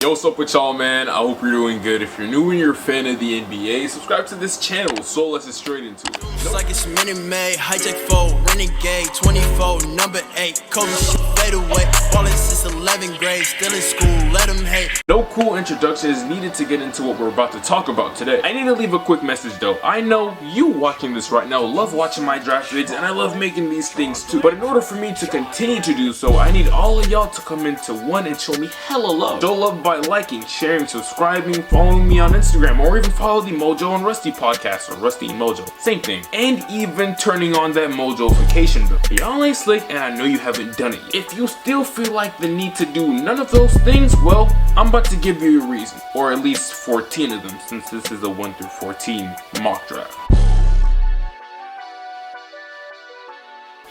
Yo, what's up with y'all, man? I hope you're doing good. If you're new and you're a fan of the NBA, subscribe to this channel, so let's get straight into it. It's like it's Minute Maid, hijack 4, renegade, 24, number 8, Kobe shit fade away, ballin' since 11th grade, still in school, let them hate. No cool introduction is needed to get into what we're about to talk about today. I need to leave a quick message though. I know you watching this right now love watching my draft vids, and I love making these things too. But in order for me to continue to do so, I need all of y'all to come into one and show me hella love. Show love by liking, sharing, subscribing, following me on Instagram, or even follow the Mojo and Rusty podcast, or Rusty and Mojo, same thing. And even turning on that Mojofication bell. Y'all ain't slick, and I know you haven't done it yet. If you still feel like the need to do none of those things, well, I'm about to give you a reason, or at least 14 of them, since this is a 1 through 14 mock draft.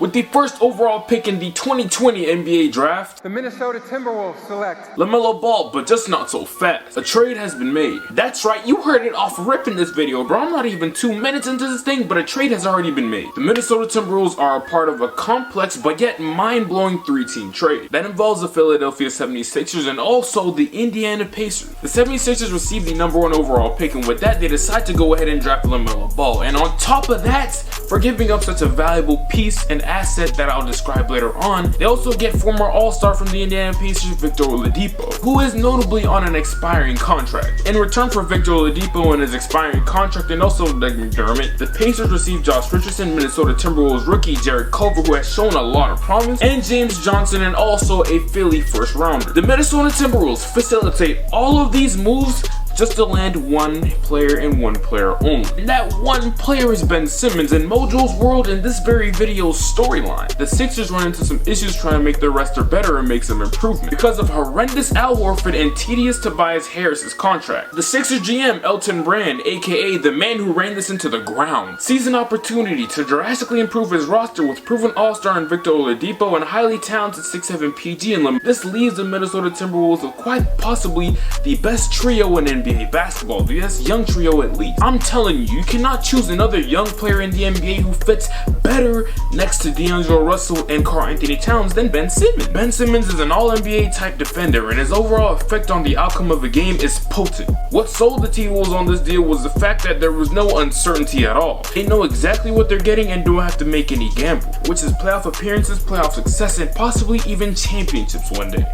With the first overall pick in the 2020 NBA draft, the Minnesota Timberwolves select LaMelo Ball, but just not so fast. A trade has been made. That's right, you heard it off rip in this video, bro. I'm not even 2 minutes into this thing, but a trade has already been made. The Minnesota Timberwolves are a part of a complex but yet mind-blowing 3-team trade that involves the Philadelphia 76ers and also the Indiana Pacers. The 76ers received the #1 overall pick, and with that, they decide to go ahead and draft LaMelo Ball. And on top of that, for giving up such a valuable piece and asset that I'll describe later on, they also get former All-Star from the Indiana Pacers, Victor Oladipo, who is notably on an expiring contract. In return for Victor Oladipo and his expiring contract, and also Doug McDermott, the Pacers received Josh Richardson, Minnesota Timberwolves rookie Jared Culver, who has shown a lot of promise, and James Johnson, and also a Philly first rounder. The Minnesota Timberwolves facilitate all of these moves just to land one player and one player only. And that one player is Ben Simmons. In Mojo's world, in this very video's storyline, the Sixers run into some issues trying to make their roster better and make some improvement because of horrendous Al Horford and tedious Tobias Harris's contract. The Sixers GM, Elton Brand, aka the man who ran this into the ground, sees an opportunity to drastically improve his roster with proven all-star in Victor Oladipo and highly talented 6'7" PG in them. This leaves the Minnesota Timberwolves with quite possibly the best trio in NBA basketball, the best young trio at least. I'm telling you, you cannot choose another young player in the NBA who fits better next to D'Angelo Russell and Karl Anthony Towns than Ben Simmons. Ben Simmons is an all-NBA type defender, and his overall effect on the outcome of a game is potent. What sold the T-Wolves on this deal was the fact that there was no uncertainty at all. They know exactly what they're getting and don't have to make any gamble, which is playoff appearances, playoff success, and possibly even championships one day.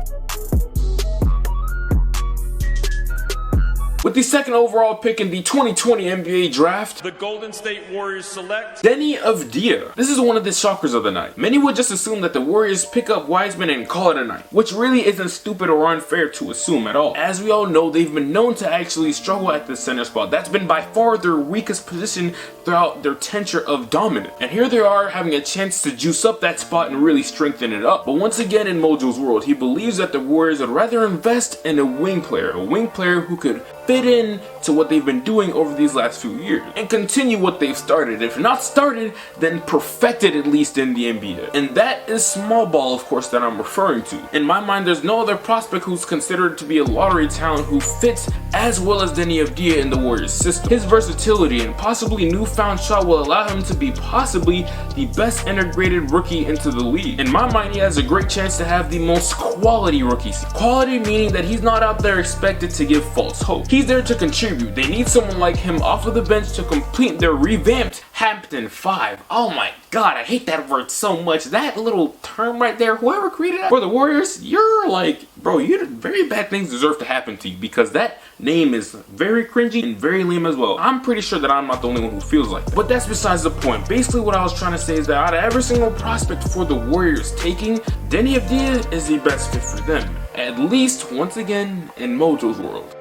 With the second overall pick in the 2020 NBA draft, the Golden State Warriors select Deni Avdija. This is one of the shockers of the night. Many would just assume that the Warriors pick up Weisman and call it a night, which really isn't stupid or unfair to assume at all. As we all know, they've been known to actually struggle at the center spot. That's been by far their weakest position throughout their tenure of dominance. And here they are having a chance to juice up that spot and really strengthen it up. But once again, in Mojo's world, he believes that the Warriors would rather invest in a wing player who could fit in to what they've been doing over these last few years and continue what they've started. If not started, then perfected at least in the NBA. And that is small ball, of course, that I'm referring to. In my mind, there's no other prospect who's considered to be a lottery talent who fits as well as Deni Avdija in the Warriors system. His versatility and possibly newfound shot will allow him to be possibly the best integrated rookie into the league. In my mind, he has a great chance to have the most quality rookie season. Quality meaning that he's not out there expected to give false hope. He's there to contribute. They need someone like him off of the bench to complete their revamped Hampton 5. Oh my god, I hate that word so much. That little term right there, whoever created that for the Warriors, you're like, bro, very bad things deserve to happen to you because that name is very cringy and very lame as well. I'm pretty sure that I'm not the only one who feels like it. But that's besides the point. Basically what I was trying to say is that out of every single prospect for the Warriors taking, Deni Avdija is the best fit for them. At least, once again, in Mojo's world.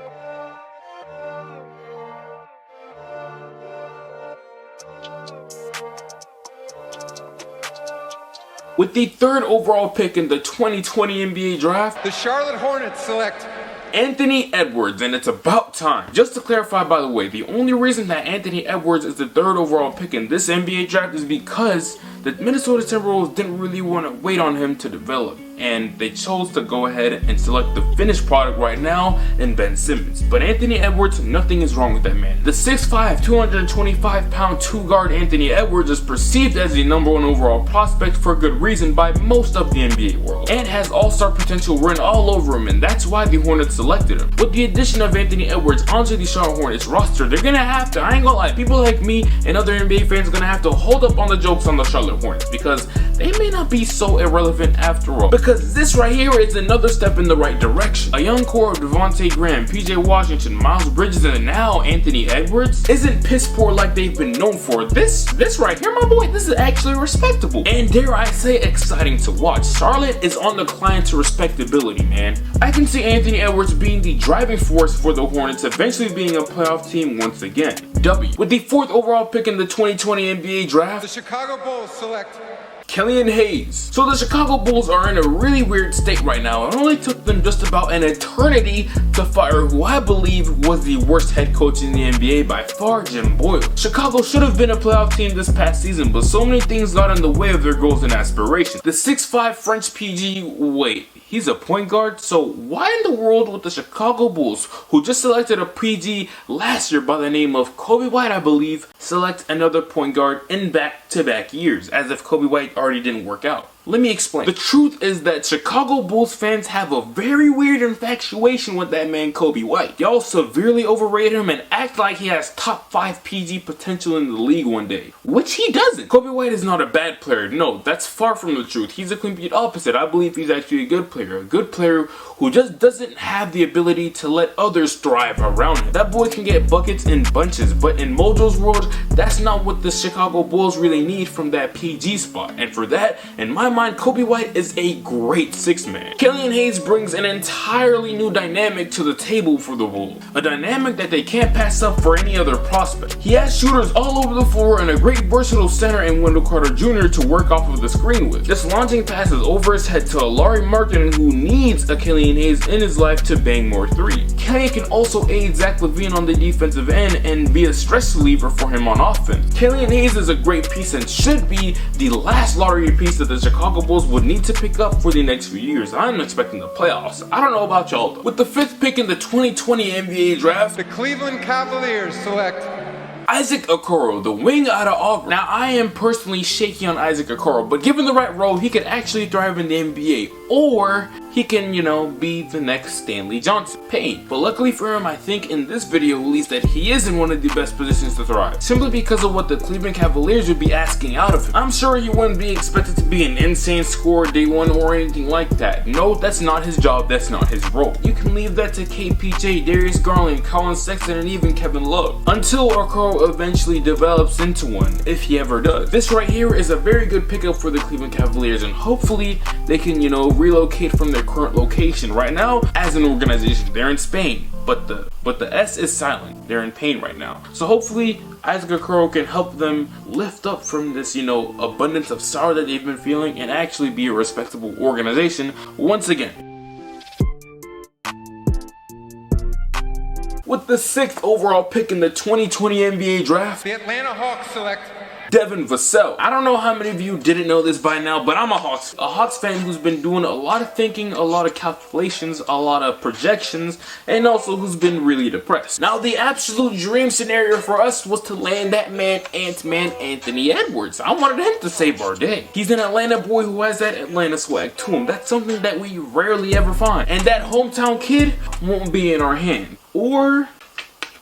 With the third overall pick in the 2020 NBA draft, the Charlotte Hornets select Anthony Edwards, and it's about time. Just to clarify, by the way, the only reason that Anthony Edwards is the third overall pick in this NBA draft is because the Minnesota Timberwolves didn't really want to wait on him to develop. and they chose to go ahead and select the finished product right now in Ben Simmons. But Anthony Edwards, nothing is wrong with that man. The 6'5", 225-pound two-guard Anthony Edwards is perceived as the #1 overall prospect for good reason by most of the NBA world, and has all-star potential written all over him, and that's why the Hornets selected him. With the addition of Anthony Edwards onto the Charlotte Hornets roster, they're gonna have to, I ain't gonna lie, people like me and other NBA fans are gonna have to hold up on the jokes on the Charlotte Hornets, because they may not be so irrelevant after all. Because this right here is another step in the right direction. A young core of Devontae Graham, PJ Washington, Miles Bridges, and now Anthony Edwards isn't piss poor like they've been known for. This right here, my boy, this is actually respectable. And dare I say, exciting to watch. Charlotte is on the climb to respectability, man. I can see Anthony Edwards being the driving force for the Hornets eventually being a playoff team once again. W. With the 4th overall pick in the 2020 NBA draft, The Chicago Bulls select Kellyanne Hayes. So the Chicago Bulls are in a really weird state right now. It only took them just about an eternity to fire who I believe was the worst head coach in the NBA by far, Jim Boyle. Chicago should have been a playoff team this past season, but so many things got in the way of their goals and aspirations. The 6'5" French PG, wait, he's a point guard? So why in the world would the Chicago Bulls, who just selected a PG last year by the name of Kobe White, I believe, select another point guard in back-to-back years, as if Kobe White already didn't work out? Let me explain. The truth is that Chicago Bulls fans have a very weird infatuation with that man Kobe White. Y'all severely overrate him and act like he has top 5 PG potential in the league one day, which he doesn't. Kobe White is not a bad player. No, that's far from the truth. He's a complete opposite. I believe he's actually a good player who just doesn't have the ability to let others thrive around him. That boy can get buckets in bunches, but in Mojo's world, that's not what the Chicago Bulls really need from that PG spot. And for that, in my mind, Kobe White is a great 6-man. Kellyanne Hayes brings an entirely new dynamic to the table for the Bulls, a dynamic that they can't pass up for any other prospect. He has shooters all over the floor and a great versatile center in Wendell Carter Jr. to work off of the screen with. Just launching passes over his head to a Larry Markkinen who needs a Kellyanne Hayes in his life to bang more threes. Kellyanne can also aid Zach LaVine on the defensive end and be a stress reliever for him on offense. Kellyanne Hayes is a great piece and should be the last lottery piece that the Chicago Bulls would need to pick up for the next few years. I'm expecting the playoffs. I don't know about y'all though. With the 5th pick in the 2020 NBA draft, the Cleveland Cavaliers select Isaac Okoro, the wing out of Auburn. Now, I am personally shaky on Isaac Okoro, but given the right role, he could actually thrive in the NBA, or he can, be the next Stanley Johnson. Pain. But luckily for him, I think in this video at least that he is in one of the best positions to thrive, simply because of what the Cleveland Cavaliers would be asking out of him. I'm sure he wouldn't be expected to be an insane scorer day one or anything like that. No, that's not his job, that's not his role. You can leave that to KPJ, Darius Garland, Colin Sexton, and even Kevin Love, until Okoro eventually develops into one, if he ever does. This right here is a very good pickup for the Cleveland Cavaliers, and hopefully they can, relocate from their current location. Right now, as an organization, they're in Spain, but the S is silent. They're in pain right now. So hopefully Isaac Okoro can help them lift up from this, abundance of sorrow that they've been feeling and actually be a respectable organization once again. With the 6th overall pick in the 2020 NBA draft, the Atlanta Hawks select Devin Vassell. I don't know how many of you didn't know this by now, but I'm a Hawks fan who's been doing a lot of thinking, a lot of calculations, a lot of projections, and also who's been really depressed. Now, the absolute dream scenario for us was to land that man, Ant-Man Anthony Edwards. I wanted him to save our day. He's an Atlanta boy who has that Atlanta swag to him. That's something that we rarely ever find. And that hometown kid won't be in our hand. Or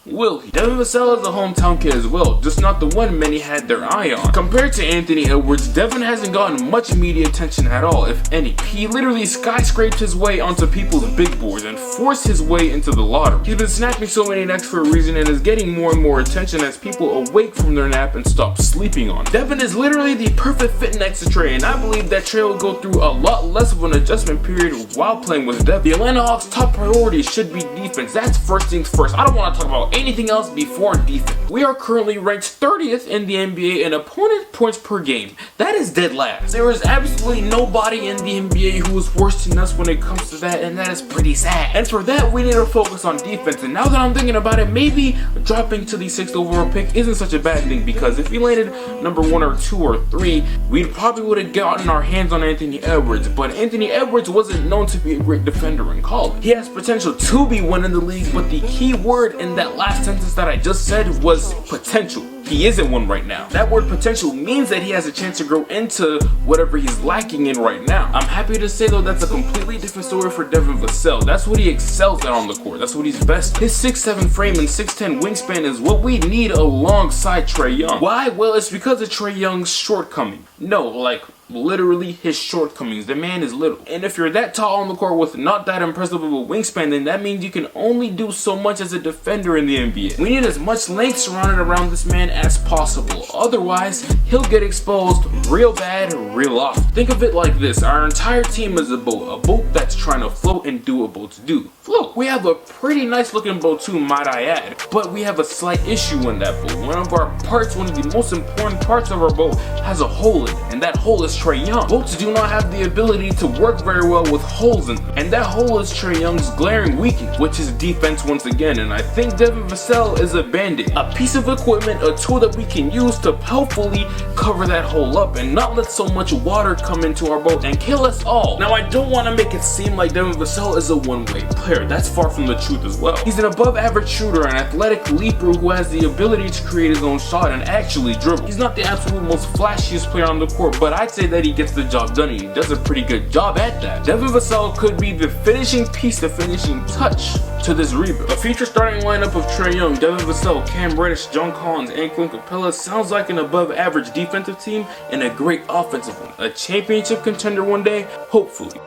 will he? Devin Vassell is a hometown kid as well, just not the one many had their eye on. Compared to Anthony Edwards, Devin hasn't gotten much media attention at all, if any. He literally skyscraped his way onto people's big boards and forced his way into the lottery. He's been snapping so many necks for a reason and is getting more and more attention as people awake from their nap and stop sleeping on it. Devin is literally the perfect fit next to Trey, and I believe that Trey will go through a lot less of an adjustment period while playing with Devin. The Atlanta Hawks' top priority should be defense. That's first things first. I don't want to talk about anything else before defense. We are currently ranked 30th in the NBA in opponent points per game. That is dead last. There is absolutely nobody in the NBA who is worse than us when it comes to that, and that is pretty sad. And for that, we need to focus on defense. And now that I'm thinking about it, maybe dropping to the 6th overall pick isn't such a bad thing, because if we landed number 1 or 2 or 3, we probably would have gotten our hands on Anthony Edwards. But Anthony Edwards wasn't known to be a great defender in college. He has potential to be winning the league, but the key word in that last sentence that I just said was potential. He isn't one right now. That word potential means that he has a chance to grow into whatever he's lacking in right now. I'm happy to say though that's a completely different story for Devin Vassell. That's what he excels at on the court. That's what he's best. His 6'7" frame and 6'10" wingspan is what we need alongside Trae Young. Why? Well, it's because of Trae Young's shortcoming. No, like literally his shortcomings. The man is little. And if you're that tall on the court with not that impressive of a wingspan, then that means you can only do so much as a defender in the NBA. We need as much length surrounded around this man as possible. Otherwise, he'll get exposed real bad, real often. Think of it like this. Our entire team is a boat that's trying to float and do what boats do. Float. We have a pretty nice looking boat too, might I add. But we have a slight issue in that boat. One of our parts, one of the most important parts of our boat, has a hole in it. And that hole is Trae Young. Boats do not have the ability to work very well with holes in them. And that hole is Trae Young's glaring weakness, which is defense once again. And I think Devin Vassell is a band-aid. A piece of equipment, a tool that we can use to hopefully cover that hole up and not let so much water come into our boat and kill us all. Now, I don't want to make it seem like Devin Vassell is a one-way player. That's far from the truth as well. He's an above-average shooter, an athletic leaper who has the ability to create his own shot and actually dribble. He's not the absolute most flashiest player on the court, but I'd say that he gets the job done and he does a pretty good job at that. Devin Vassell could be the finishing piece, the finishing touch to this rebuild. The future starting lineup of Trae Young, Devin Vassell, Cam Reddish, John Collins, and Clint Capella sounds like an above-average defensive team and a great offensive one. A championship contender one day, hopefully.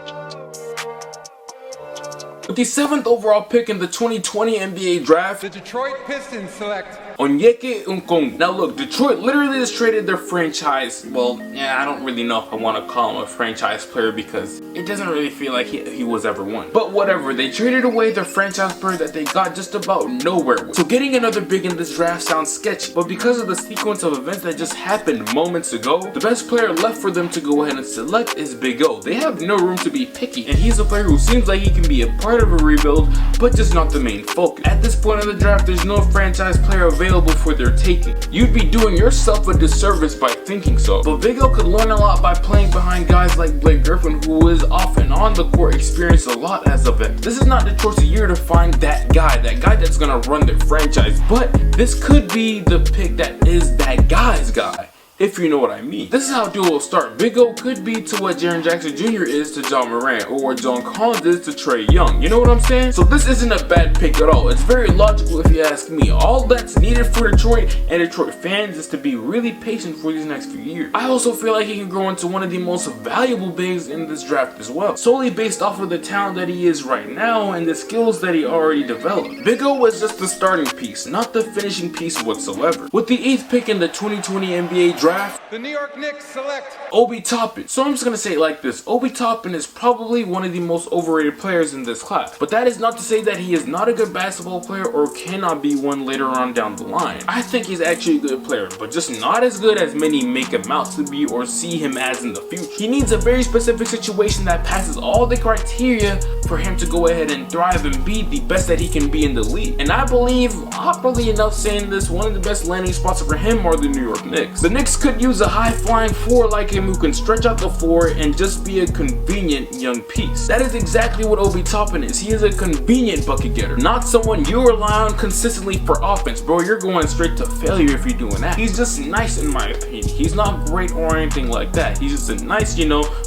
With the 7th overall pick in the 2020 NBA draft, The Detroit Pistons select Onyeka Okongwu. Now look, Detroit literally just traded their franchise, well, yeah, I don't really know if I want to call him a franchise player because it doesn't really feel like he was ever one. But whatever, they traded away their franchise player that they got just about nowhere with. So getting another big in this draft sounds sketchy, but because of the sequence of events that just happened moments ago, the best player left for them to go ahead and select is Big O. They have no room to be picky, and he's a player who seems like he can be a part of a rebuild, but just not the main focus. At this point in the draft, there's no franchise player available for their taking. You'd be doing yourself a disservice by thinking so. But Big O could learn a lot by playing behind guys like Blake Griffin, who is off and on the court experienced a lot as a vet. This is not Detroit's year to find that guy that's gonna run their franchise, but this could be the pick that is that guy's guy, if you know what I mean. This is how duos start. Big O could be to what Jaren Jackson Jr. is to John Morant, or what John Collins is to Trae Young. You know what I'm saying? So this isn't a bad pick at all. It's very logical if you ask me. All that's needed for Detroit and Detroit fans is to be really patient for these next few years. I also feel like he can grow into one of the most valuable bigs in this draft as well, solely based off of the talent that he is right now and the skills that he already developed. Big O was just the starting piece, not the finishing piece whatsoever. With the 8th pick in the 2020 NBA draft, the New York Knicks select Obi Toppin. So I'm just gonna say it like this. Obi Toppin is probably one of the most overrated players in this class. But that is not to say that he is not a good basketball player or cannot be one later on down the line. I think he's actually a good player, but just not as good as many make him out to be or see him as in the future. He needs a very specific situation that passes all the criteria for him to go ahead and thrive and be the best that he can be in the league. And I believe, awkwardly enough saying this, one of the best landing spots for him are the New York Knicks. The Knicks could use a high-flying four like him who can stretch out the floor and just be a convenient young piece. That is exactly what Obi Toppin is. He is a convenient bucket getter, not someone you rely on consistently for offense. Bro, you're going straight to failure if you're doing that. He's just nice in my opinion. He's not great or anything like that. He's just a nice,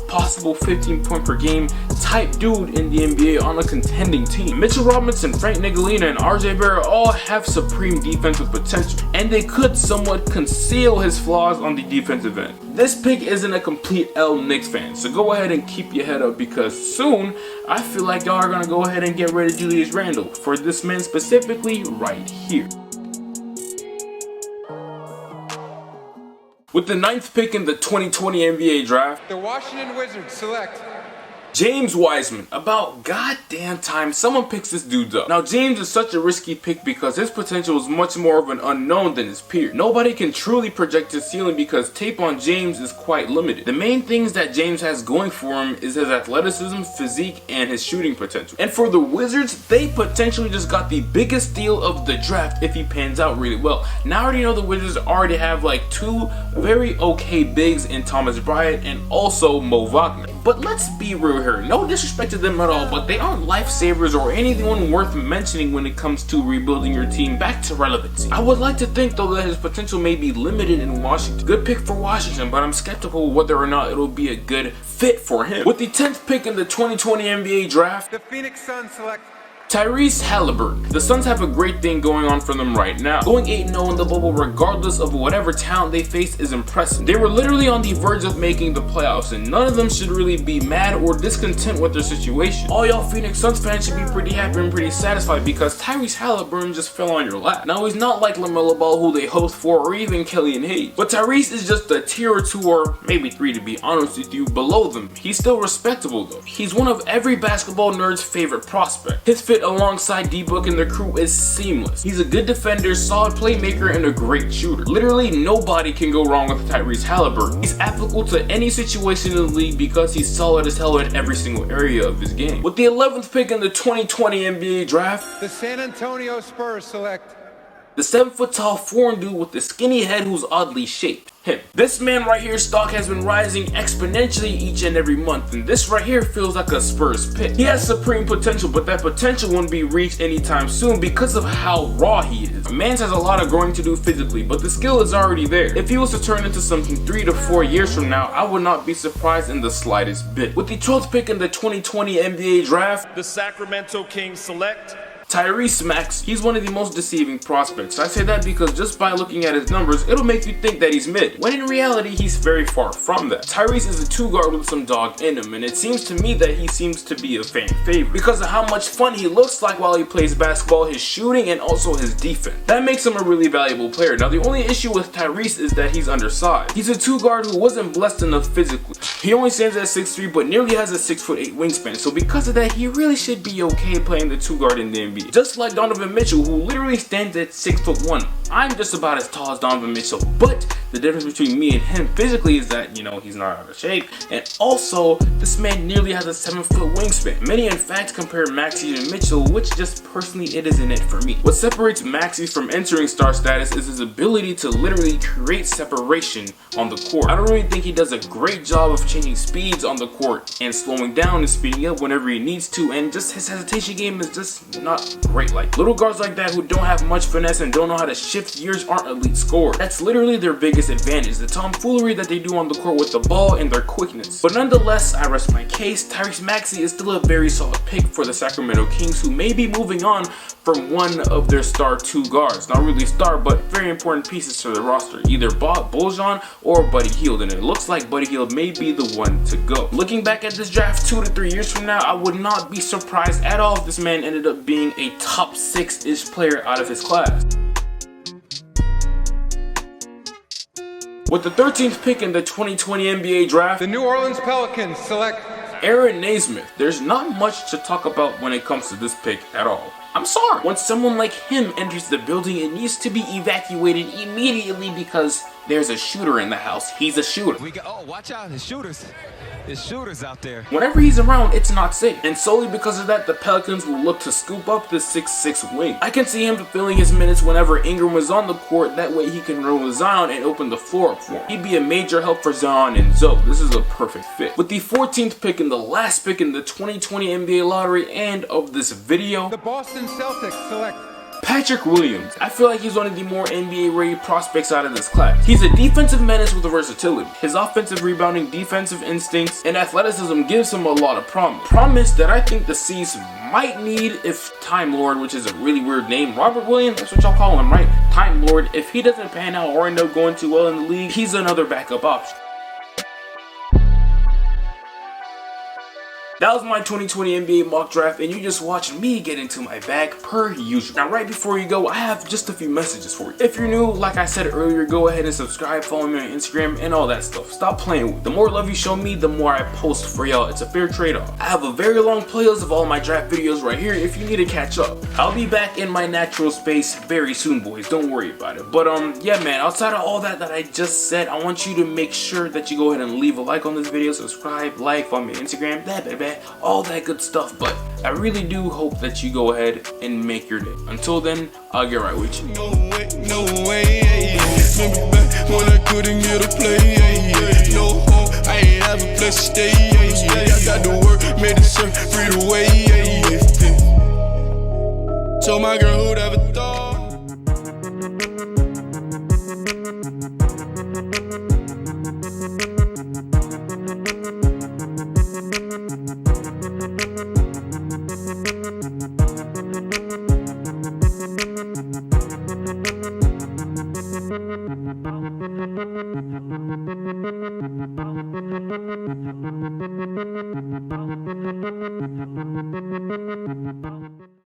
possible 15 point per game type dude in the NBA on a contending team. Mitchell Robinson, Frank Ntilikina, and RJ Barrett all have supreme defensive potential, and they could somewhat conceal his flaws on the defensive end. This pick isn't a complete L Knicks fan, so go ahead and keep your head up because soon I feel like y'all are gonna go ahead and get rid of Julius Randle for this man specifically right here. With the 9th pick in the 2020 NBA draft, the Washington Wizards select James Weisman. About goddamn time someone picks this dude up. Now James is such a risky pick because his potential is much more of an unknown than his peer. Nobody can truly project his ceiling because tape on James is quite limited. The main things that James has going for him is his athleticism, physique, and his shooting potential. And for the Wizards, they potentially just got the biggest deal of the draft if he pans out really well. Now I already know the Wizards already have like two very okay bigs in Thomas Bryant and also Mo Wagner. But let's be real here, no disrespect to them at all, but they aren't lifesavers or anyone worth mentioning when it comes to rebuilding your team back to relevancy. I would like to think though that his potential may be limited in Washington. Good pick for Washington, but I'm skeptical whether or not it'll be a good fit for him. With the 10th pick in the 2020 NBA draft, The Phoenix Suns select Tyrese Halliburton. The Suns have a great thing going on for them right now. Going 8-0 in the bubble regardless of whatever talent they face is impressive. They were literally on the verge of making the playoffs and none of them should really be mad or discontent with their situation. All y'all Phoenix Suns fans should be pretty happy and pretty satisfied because Tyrese Halliburton just fell on your lap. Now he's not like LaMelo Ball who they host for or even Kellyanne Hayes, but Tyrese is just a tier or two or maybe three to be honest with you below them. He's still respectable though. He's one of every basketball nerd's favorite prospect. His fit alongside D-Book and the crew is seamless. He's a good defender, solid playmaker, and a great shooter. Literally nobody can go wrong with Tyrese Halliburton. He's applicable to any situation in the league because he's solid as hell in every single area of his game. With the 11th pick in the 2020 NBA draft, the San Antonio Spurs select the 7-foot-tall foreign dude with the skinny head who's oddly shaped. Him. This man right here's stock has been rising exponentially each and every month, and this right here feels like a Spurs pick. He has supreme potential, but that potential won't be reached anytime soon because of how raw he is. Mans has a lot of growing to do physically, but the skill is already there. If he was to turn into something 3 to 4 years from now, I would not be surprised in the slightest bit. With the 12th pick in the 2020 NBA draft, The Sacramento Kings select Tyrese Max. He's one of the most deceiving prospects. I say that because just by looking at his numbers, it'll make you think that he's mid, when in reality, he's very far from that. Tyrese is a 2-guard with some dog in him, and it seems to me that he seems to be a fan favorite because of how much fun he looks like while he plays basketball, his shooting, and also his defense. That makes him a really valuable player. Now, the only issue with Tyrese is that he's undersized. He's a 2-guard who wasn't blessed enough physically. He only stands at 6'3", but nearly has a 6'8" wingspan, so because of that, he really should be okay playing the 2-guard in the NBA. Just like Donovan Mitchell, who literally stands at 6'1". I'm just about as tall as Donovan Mitchell, but the difference between me and him physically is that, he's not out of shape, and also, this man nearly has a 7-foot wingspan. Many in fact compare Maxey to Mitchell, which just personally it isn't it for me. What separates Maxey from entering star status is his ability to literally create separation on the court. I don't really think he does a great job of changing speeds on the court and slowing down and speeding up whenever he needs to, and just his hesitation game is just not great. Like little guards like that who don't have much finesse and don't know how to shift gears aren't elite scorers. That's literally their biggest advantage, the tomfoolery that they do on the court with the ball and their quickness. But nonetheless, I rest my case. Tyrese Maxey is still a very solid pick for the Sacramento Kings, who may be moving on from one of their star 2 guards. Not really star, but very important pieces to the roster, either Bojan or Buddy Hield, and it looks like Buddy Hield may be the one to go. Looking back at this draft 2 to 3 years from now, I would not be surprised at all if this man ended up being a top 6-ish player out of his class. With the 13th pick in the 2020 NBA draft, the New Orleans Pelicans select Erin Naismith. There's not much to talk about when it comes to this pick at all. I'm sorry. When someone like him enters the building, it needs to be evacuated immediately because there's a shooter in the house. He's a shooter. Watch out, there's shooters. There's shooters out there. Whenever he's around, it's not safe. And solely because of that, the Pelicans will look to scoop up the 6'6" wing. I can see him fulfilling his minutes whenever Ingram was on the court. That way he can roll with Zion and open the floor up for him. He'd be a major help for Zion and Zoe. This is a perfect fit. With the 14th pick and the last pick in the 2020 NBA lottery and of this video, the Boston Celtics select Patrick Williams. I feel like he's one of the more NBA-ready prospects out of this class. He's a defensive menace with versatility. His offensive rebounding, defensive instincts, and athleticism gives him a lot of promise. Promise that I think the C's might need if Time Lord, which is a really weird name, Robert Williams, that's what y'all call him, right? Time Lord, if he doesn't pan out or end up going too well in the league, he's another backup option. That was my 2020 NBA mock draft, and you just watched me get into my bag per usual. Now, right before you go, I have just a few messages for you. If you're new, like I said earlier, go ahead and subscribe, follow me on Instagram, and all that stuff. Stop playing with it. The more love you show me, the more I post for y'all. It's a fair trade-off. I have a very long playlist of all my draft videos right here if you need to catch up. I'll be back in my natural space very soon, boys. Don't worry about it. But yeah, man, outside of all that I just said, I want you to make sure that you go ahead and leave a like on this video, subscribe, like, follow me on Instagram, all that good stuff. But I really do hope that you go ahead and make your day. Until then, I'll get right with you. No way, remember back when I couldn't get a play, no home, I ain't have a place to stay, I got to work, made the surf, free the way, told my girl who'd ever thought.